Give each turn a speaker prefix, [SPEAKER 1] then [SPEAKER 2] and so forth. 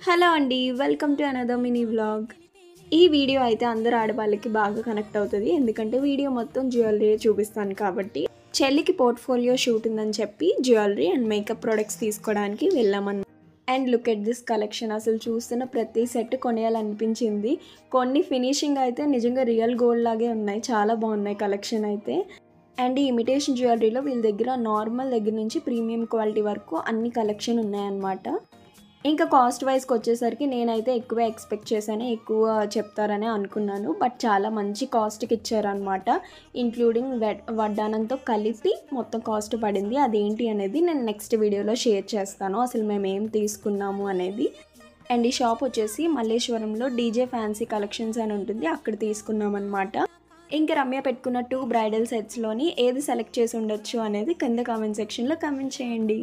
[SPEAKER 1] Hello అండి. Welcome to another mini vlog. ఈ video అయితే అందరు ఆడవాళ్ళకి బాగా కనెక్ట్ అవుతది. ఎందుకంటే వీడియో మొత్తం జ్యువెలరీ చూపిస్తాను కాబట్టి. చెల్లికి పోర్ట్‌ఫోలియో షూట్ ఉందని చెప్పి జ్యువెలరీ అండ్ మేకప్ ప్రొడక్ట్స్ తీసుకోవడానికి వెళ్ళామన్నమాట. And look at this collection. అసలు చూస్తున్న ప్రతి సెట్ కొనేయాలనిపించింది. కొన్ని ఫినిషింగ్ అయితే నిజంగా రియల్ గోల్డ్ లాగే ఉన్నాయి. చాలా బాగున్నాయి కలెక్షన్ అయితే. అండ్ ఈ ఇమిటేషన్ జ్యువెలరీలో వీళ్ళ దగ్గర నార్మల్ దగ్గర నుంచి ప్రీమియం క్వాలిటీ వరకు అన్ని కలెక్షన్ ఉన్నాయన్నమాట. ఇంకా కాస్ట్ వైస్‌కి వచ్చేసరికి నేనైతే ఎక్కువే ఎక్స్‌పెక్ట్ చేశాను. ఎక్కువ చెప్తారనే అనుకున్నాను. బట్ చాలా మంచి కాస్ట్‌కి ఇచ్చారనమాట. ఇంక్లూడింగ్ వడ్డానంతో కలిపి మొత్తం కాస్ట్ పడింది. అదేంటి అనేది నేను నెక్స్ట్ వీడియోలో షేర్ చేస్తాను. అసలు మేమేం తీసుకున్నాము అనేది. అండ్ ఈ షాప్ వచ్చేసి మల్లేశ్వరంలో డీజే ఫ్యాన్సీ కలెక్షన్స్ అని ఉంటుంది. అక్కడ తీసుకున్నామన్నమాట. ఇంకా రమ్య పెట్టుకున్న 2 బ్రైడల్ సెట్స్‌లోని ఏది సెలెక్ట్ చేసి ఉండొచ్చు అనేది కింద కామెంట్ సెక్షన్‌లో కామెంట్ చేయండి.